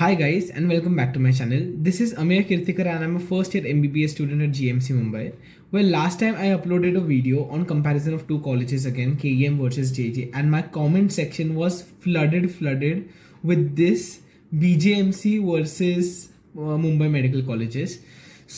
Hi guys and welcome back to my channel. This is Amir Kirtikar and I'm a first year MBBS student at GMC Mumbai. Well, last time I uploaded a video on comparison of two colleges again, KEM versus JJ, and my comment section was flooded with this BJMC versus Mumbai medical colleges.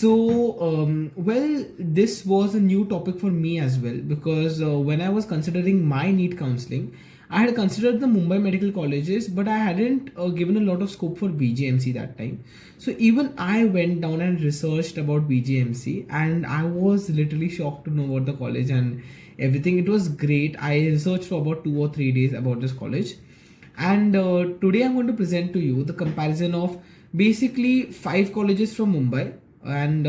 Well, this was a new topic for me as well because when I was considering my NEET counseling, I had considered the Mumbai medical colleges, but I hadn't given a lot of scope for BJMC that time. So even I went down and researched about BJMC, and I was literally shocked to know about the college and everything. It was great. I researched for about 2 or 3 days about this college, and today I'm going to present to you the comparison of basically 5 colleges from Mumbai and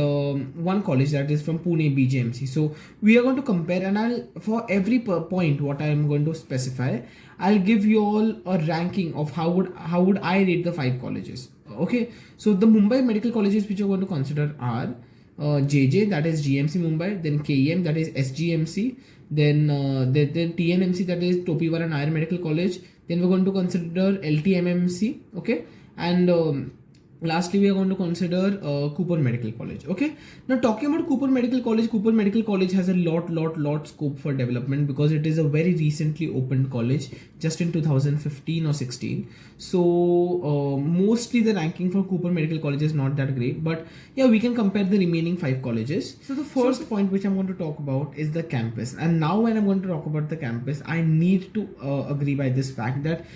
one college that is from Pune BJMC. So we are going to compare, and I'll for every point what I am going to specify, I'll give you all a ranking of how would I rate the 5 colleges. Okay, so the Mumbai medical colleges which you're going to consider are JJ, that is GMC Mumbai, then KEM, that is SGMC, then the TNMC, that is Topiwala Nair Medical College. Then we're going to consider LTMMC, okay, and lastly we are going to consider Cooper Medical College. Okay, now talking about Cooper Medical College has a lot scope for development because it is a very recently opened college, just in 2015 or 16. So mostly the ranking for Cooper Medical College is not that great, but yeah, we can compare the remaining 5 colleges. So the first point which I'm going to talk about is the campus, and now when I'm going to talk about the campus, I need to agree by this fact that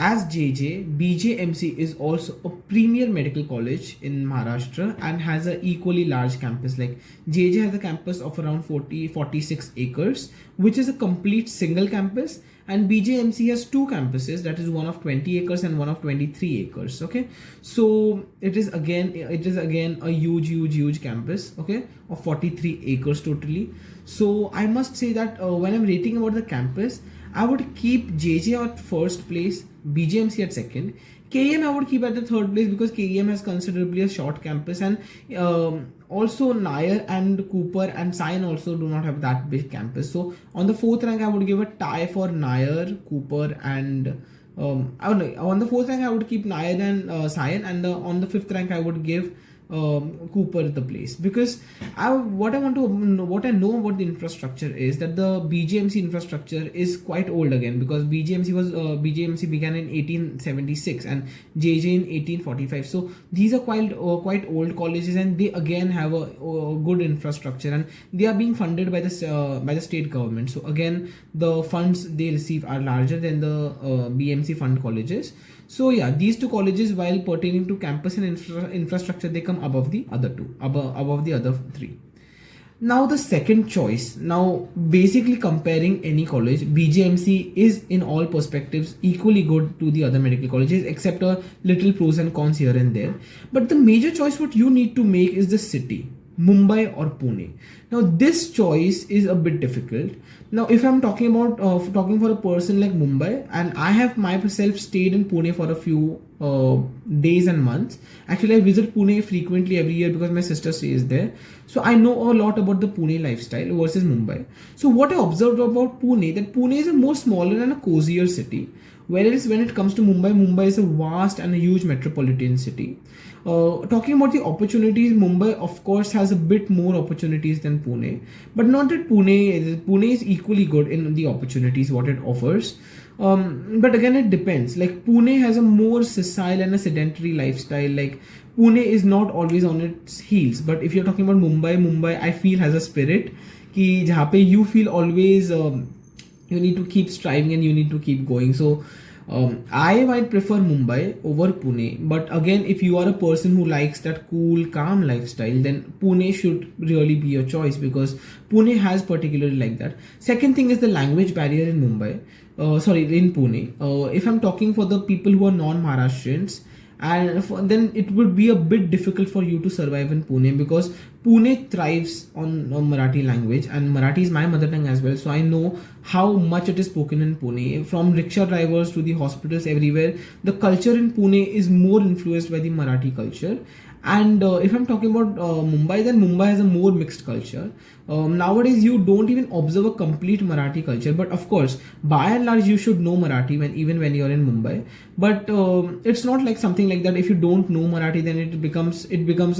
as JJ, BJMC is also a premier medical college in Maharashtra and has an equally large campus. Like JJ has a campus of around 46 acres, which is a complete single campus, and BJMC has two campuses, that is one of 20 acres and one of 23 acres. Okay, so it is again a huge campus, okay, of 43 acres totally. So I must say that when I'm rating about the campus, I would keep JJ at first place, BJMC at second. KEM I would keep at the third place because KEM has considerably a short campus, and also Nair and Cooper and Sion also do not have that big campus. So on the fourth rank I would give a tie for Nair, Cooper, and I don't know. On the fourth rank I would keep Nair and Sion, and on the fifth rank I would give Cooper the place, because what I know about the infrastructure is that the BJMC infrastructure is quite old again, because BJMC began in 1876 and JJ in 1845. So these are quite old colleges, and they again have a good infrastructure, and they are being funded by the state government. So again, the funds they receive are larger than the BMC fund colleges. So yeah, these two colleges, while pertaining to campus and infrastructure, they come above the other two, above the other three. Now the second choice. Now basically comparing any college, BJMC is in all perspectives equally good to the other medical colleges, except a little pros and cons here and there. But the major choice what you need to make is the city, Mumbai or Pune. Now this choice is a bit difficult. Now if I'm talking about talking for a person like Mumbai, and I have myself stayed in Pune for a few days and months. Actually I visit Pune frequently every year because my sister stays there. So I know a lot about the Pune lifestyle versus Mumbai. So what I observed about Pune, that Pune is a more smaller and a cozier city. Whereas when it comes to Mumbai is a vast and a huge metropolitan city. Talking about the opportunities, Mumbai of course has a bit more opportunities than Pune, but not that Pune is equally good in the opportunities what it offers. But again, it depends. Like Pune has a more sessile and a sedentary lifestyle. Like Pune is not always on its heels. But if you're talking about Mumbai I feel has a spirit कि जहाँ पे you feel always you need to keep striving and you need to keep going. So I might prefer Mumbai over Pune, but again, if you are a person who likes that cool, calm lifestyle, then Pune should really be your choice, because Pune has particularly like that. Second thing is the language barrier in in Pune. If I'm talking for the people who are non-Maharashtrians, and then it would be a bit difficult for you to survive in Pune, because Pune thrives on Marathi language, and Marathi is my mother tongue as well, so I know how much it is spoken in Pune. From rickshaw drivers to the hospitals everywhere, the culture in Pune is more influenced by the Marathi culture. And if I'm talking about Mumbai, then Mumbai has a more mixed culture. Nowadays, you don't even observe a complete Marathi culture, but of course, by and large, you should know Marathi even when you're in Mumbai. But it's not like something like that. If you don't know Marathi, then it becomes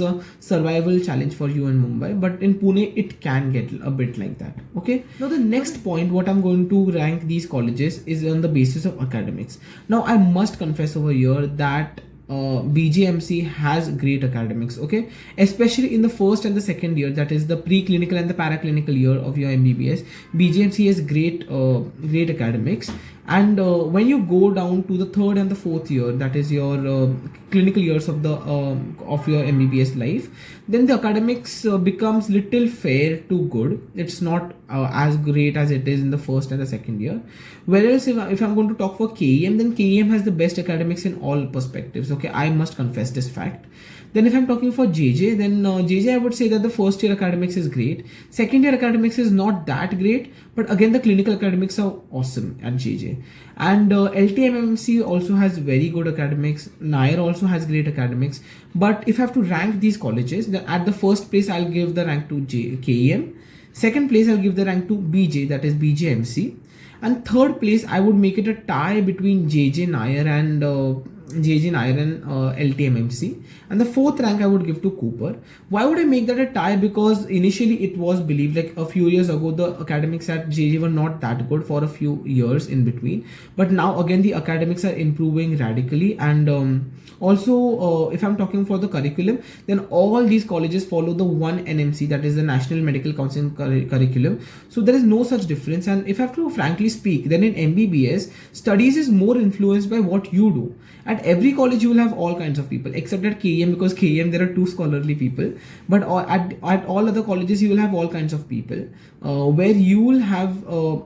a survival challenge for you in Mumbai. But in Pune, it can get a bit like that. Okay. Now the next point, what I'm going to rank these colleges is on the basis of academics. Now I must confess over here that BJMC has great academics, okay, especially in the first and the second year, that is the preclinical and the paraclinical year of your MBBS. BJMC has great academics, and when you go down to the third and the fourth year, that is your clinical years of your MBBS life, then the academics becomes little fair to good. It's not as great as it is in the first and the second year. Whereas if I'm going to talk for KEM, then KEM has the best academics in all perspectives. Okay, I must confess this fact. Then if I'm talking for JJ, then JJ I would say that the first year academics is great. Second year academics is not that great, but again the clinical academics are awesome at JJ. And LTMMC also has very good academics. Nair also has great academics. But if I have to rank these colleges, then at the first place I'll give the rank to KEM. Second place I'll give the rank to BJ, that is BJMC. And third place I would make it a tie between JJ Nair and LTMMC. And the fourth rank I would give to Cooper. Why would I make that a tie? Because initially it was believed, like a few years ago, the academics at JJ were not that good for a few years in between. But now again the academics are improving radically. And also if I'm talking for the curriculum, then all these colleges follow the one NMC, that is the National Medical Council curriculum. So there is no such difference. And if I have to frankly speak, then in MBBS, studies is more influenced by what you do. At every college you will have all kinds of people, except at KEM, because KEM there are two scholarly people, but at all other colleges you will have all kinds of people, where you will have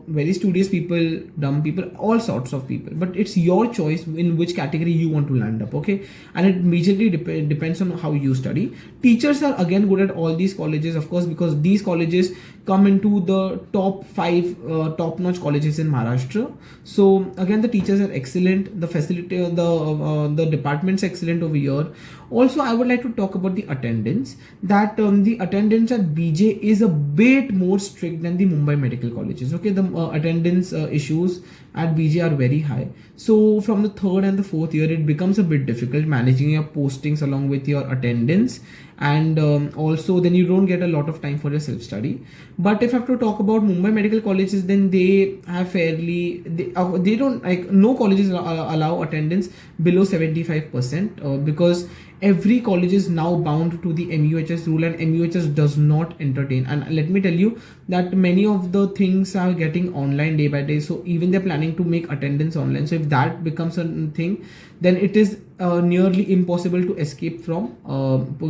very studious people, dumb people, all sorts of people, but it's your choice in which category you want to land up. Okay, and it majorly depends on how you study. Teachers are again good at all these colleges, of course, because these colleges come into the top 5 top-notch colleges in Maharashtra. So again the teachers are excellent, the facility, the department's excellent over here. Also I would like to talk about the attendance, that the attendance at BJ is a bit more strict than the Mumbai medical colleges. Okay, the attendance issues at BJ are very high. So from the third and the fourth year it becomes a bit difficult managing your postings along with your attendance, and also then you don't get a lot of time for your self-study. But if I have to talk about Mumbai medical colleges, then they have they don't, like, no colleges allow attendance below 75%, because every college is now bound to the MUHS rule, and MUHS does not entertain. And let me tell you that many of the things are getting online day by day, so even they're planning to make attendance online. So if that becomes a thing, then it is nearly impossible to escape from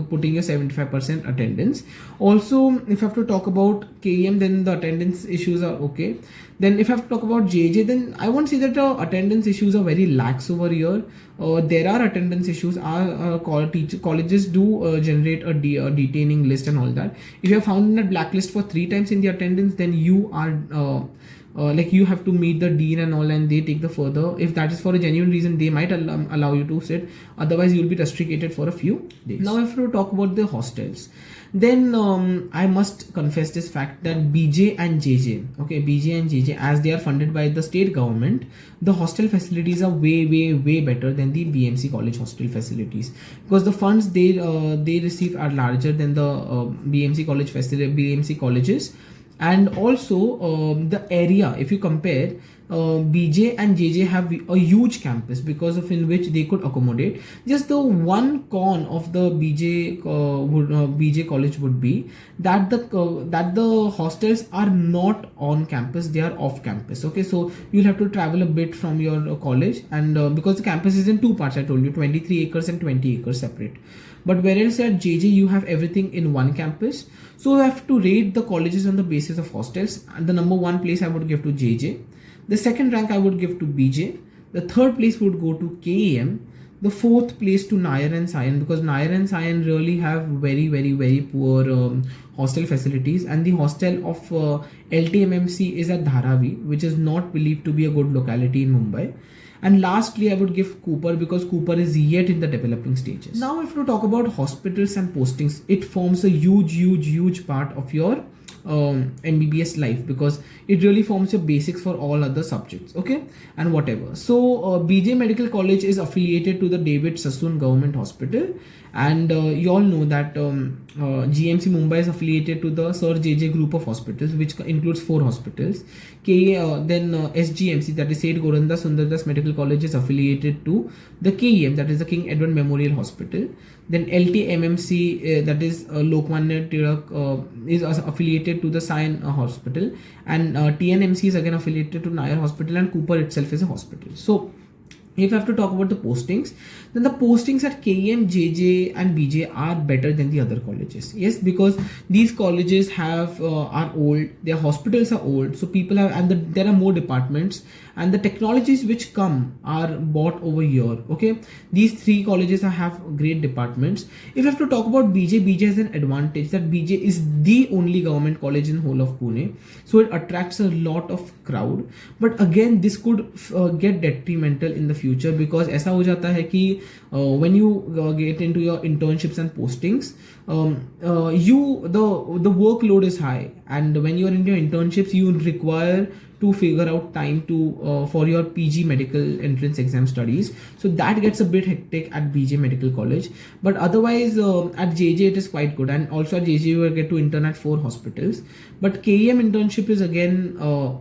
putting your 75% attendance. Also, if I have to talk about KEM, then the attendance issues are okay. Then if I have to talk about JJ, then I won't say that attendance issues are very lax over here. There are attendance issues. Our colleges do generate a detaining list and all that. If you are found in a blacklist for 3 times in the attendance, then you are like you have to meet the dean and all, and they take the further. If that is for a genuine reason, they might allow you to sit. Otherwise, you'll be restricted for a few days. Now, if we talk about the hostels, then I must confess this fact that BJ and JJ, as they are funded by the state government, the hostel facilities are way better than the BMC college hostel facilities, because the funds they receive are larger than the BMC colleges. And also the area, if you compare, BJ and JJ have a huge campus because of in which they could accommodate. Just the one con of the BJ college would be that the hostels are not on campus, they are off campus. Okay, so you'll have to travel a bit from your college, and because the campus is in 2 parts, I told you, 23 acres and 20 acres separate. But whereas at JJ you have everything in one campus. So I have to rate the colleges on the basis of hostels, and the number 1 place I would give to JJ. The second rank I would give to BJ. The third place would go to KEM. The fourth place to Nair and Sion, because Nair and Sion really have very poor hostel facilities, and the hostel of LTMMC is at Dharavi, which is not believed to be a good locality in Mumbai. And lastly, I would give Cooper, because Cooper is yet in the developing stages. Now, if you talk about hospitals and postings, it forms a huge part of your MBBS life, because it really forms your basics for all other subjects, okay, and whatever. So BJ Medical College is affiliated to the David Sassoon Government Hospital, and you all know that GMC Mumbai is affiliated to the Sir JJ Group of Hospitals, which includes 4 hospitals. Then SGMC, that is Saint Gorinda Sundardas Medical College, is affiliated to the KEM, that is the King Edward Memorial Hospital. Then LTMMC, that is Lokmanya Tilak, is affiliated to the Sion Hospital, and TNMC is again affiliated to Nair Hospital, and Cooper itself is a hospital. So if I have to talk about the postings, then the postings at KEM, JJ and BJ are better than the other colleges. Yes, because these colleges have are old, their hospitals are old, so people have, and there are more departments, and the technologies which come are bought over here. Okay, these 3 colleges have great departments. If I have to talk about BJ has an advantage that BJ is the only government college in whole of Pune, so it attracts a lot of crowd. But again, this could get detrimental in the future, because ऐसा हो जाता है कि when you get into your internships and postings, the workload is high, and when you are in your internships, you require to figure out time to for your PG medical entrance exam studies. So that gets a bit hectic at BJ Medical College. But otherwise, at JJ it is quite good, and also at JJ you will get to intern at 4 hospitals. But KEM internship is again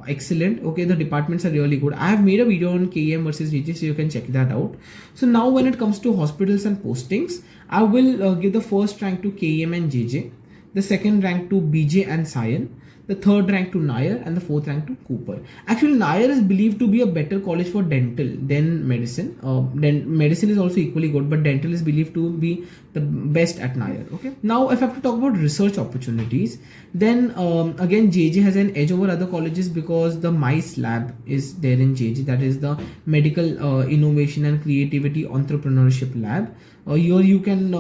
excellent. Okay, the departments are really good. I have made a video on KEM versus JJ, so you can check that out. So now when it comes to hospitals and postings, I will give the first rank to KEM and JJ, the second rank to BJ and Sion, the third rank to Nair, and the fourth rank to Cooper. Actually, Nair is believed to be a better college for dental than medicine. Medicine is also equally good, but dental is believed to be the best at Nair. Okay. Now, if I have to talk about research opportunities, then again JJ has an edge over other colleges, because the MICE lab is there in JJ, that is the Medical Innovation and Creativity Entrepreneurship Lab. Here you can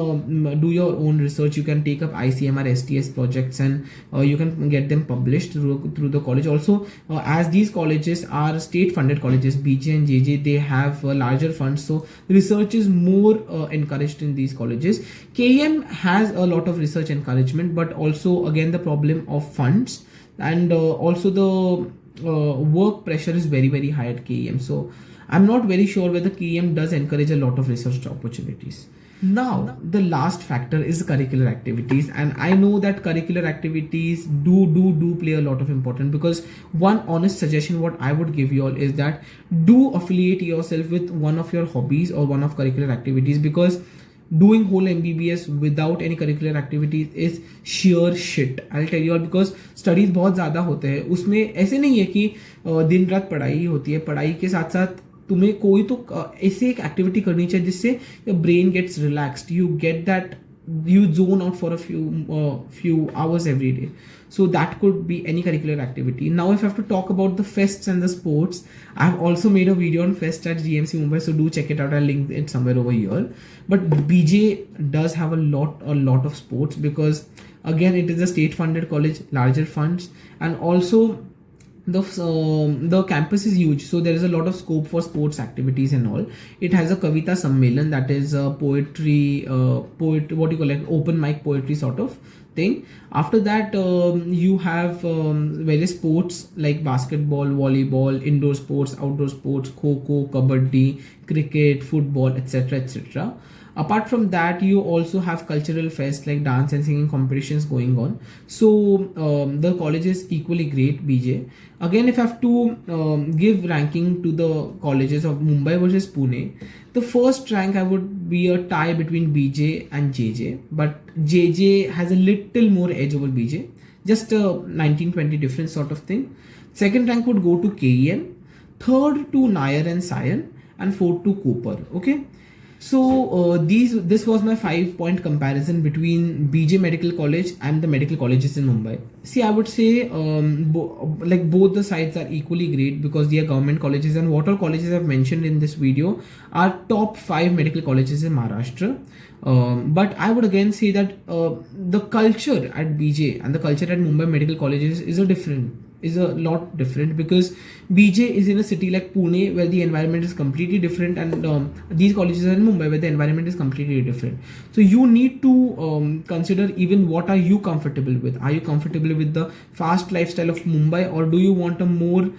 do your own research. You can take up ICMR STS projects, and you can get them published through the college. Also, as these colleges are state funded colleges, BJ and JJ, they have larger funds, so research is more encouraged in these colleges. KEM has a lot of research encouragement, but also again the problem of funds, and also the work pressure is very high at KEM. So I'm not very sure whether KEM does encourage a lot of research opportunities. Now, the last factor is curricular activities, and I know that curricular activities do play a lot of importance, because one honest suggestion what I would give you all is that do affiliate yourself with one of your hobbies or one of curricular activities, because doing whole MBBS without any curricular activities is sheer shit. I'll tell you all, because studies बहुत ज़्यादा होते हैं, उसमें ऐसे नहीं है कि दिन रात पढ़ाई होती है, पढ़ाई के साथ साथ तुम्हें कोई तो ऐसे एक एक्टिविटी करनी चाहिए जिससे your brain gets relaxed, you get that, you zone out for a few hours every day. So that could be any curricular activity. Now if I have to talk about the fests and the sports, I have also made a video on fest at GMC Mumbai, so do check it out. I'll link it somewhere over here. But BJ does have a lot of sports, because again it is a state funded college, larger funds, and also the campus is huge, so there is a lot of scope for sports activities and all. It has a Kavita Sammelan, that is a poetry, open mic poetry sort of thing. After that, you have various sports like basketball, volleyball, indoor sports, outdoor sports, kho-kho, kabaddi, cricket, football, etc. Apart from that, you also have cultural fests like dance and singing competitions going on. So the college is equally great, BJ. Again, if I have to give ranking to the colleges of Mumbai versus Pune, the first rank I would be a tie between BJ and JJ, but JJ has a little more edge over BJ, just a 19-20 difference sort of thing. Second rank would go to KEM, third to Nair and Sion, and fourth to Cooper. Okay. So this was my 5 point comparison between BJ Medical College and the medical colleges in Mumbai. See, I would say like both the sides are equally great because they are government colleges, and what all colleges I've mentioned in this video are top 5 medical colleges in Maharashtra. But I would again say that the culture at BJ and the culture at Mumbai medical colleges is a lot different, because BJ is in a city like Pune where the environment is completely different, and these colleges are in Mumbai where the environment is completely different. So you need to consider even what are you comfortable with. Are you comfortable with the fast lifestyle of Mumbai, or do you want a more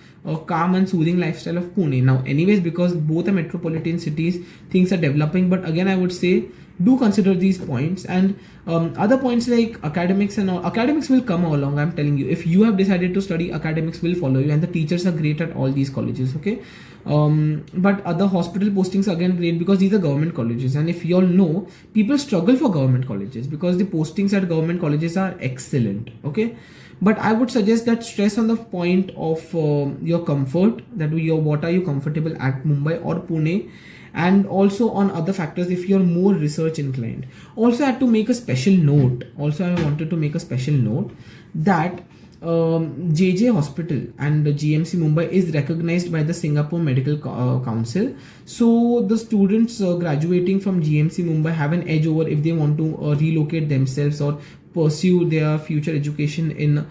calm and soothing lifestyle of Pune? Now anyways, because both are metropolitan cities, things are developing, but again I would say do consider these points. And other points like academics and all, academics will come along. I'm telling you, if you have decided to study, academics will follow you, and the teachers are great at all these colleges. Okay. But other hospital postings are again great because these are government colleges, and if you all know, people struggle for government colleges because the postings at government colleges are excellent. Okay. But I would suggest that stress on the point of your comfort, that what are you comfortable at Mumbai or Pune, and also on other factors if you're more research inclined. Also, I had to make a special note. I wanted to make a special note that JJ Hospital and the GMC Mumbai is recognized by the Singapore Medical Council. So the students graduating from GMC Mumbai have an edge over if they want to relocate themselves or pursue their future education in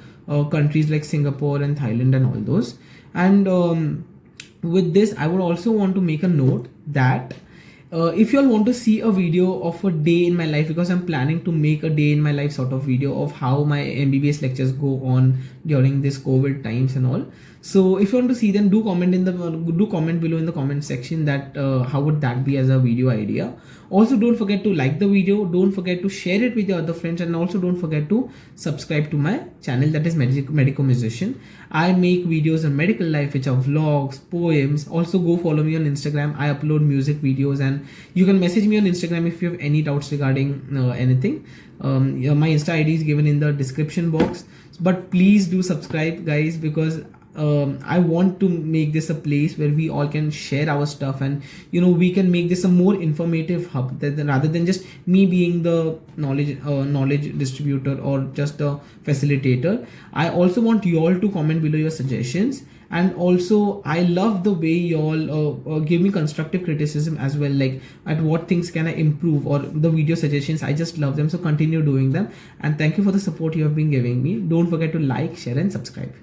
countries like Singapore and Thailand and all those. And with this, I would also want to make a note that if you all want to see a video of a day in my life, because I'm planning to make a day in my life sort of video of how my MBBS lectures go on during this COVID times and all. So if you want to see them, do comment below in the comment section that how would that be as a video idea. Also, don't forget to like the video, don't forget to share it with your other friends, and also don't forget to subscribe to my channel, that is Medico Musician. I make videos on medical life which are vlogs, poems. Also go follow me on Instagram. I upload music videos, and you can message me on Instagram if you have any doubts regarding anything. My Insta ID is given in the description box, but please do subscribe guys, because I want to make this a place where we all can share our stuff, and we can make this a more informative hub rather than just me being the knowledge distributor or just a facilitator. I also want you all to comment below your suggestions, and also I love the way you all give me constructive criticism as well, like at what things can I improve, or the video suggestions. I just love them, so continue doing them, and thank you for the support you have been giving me. Don't forget to like, share and subscribe.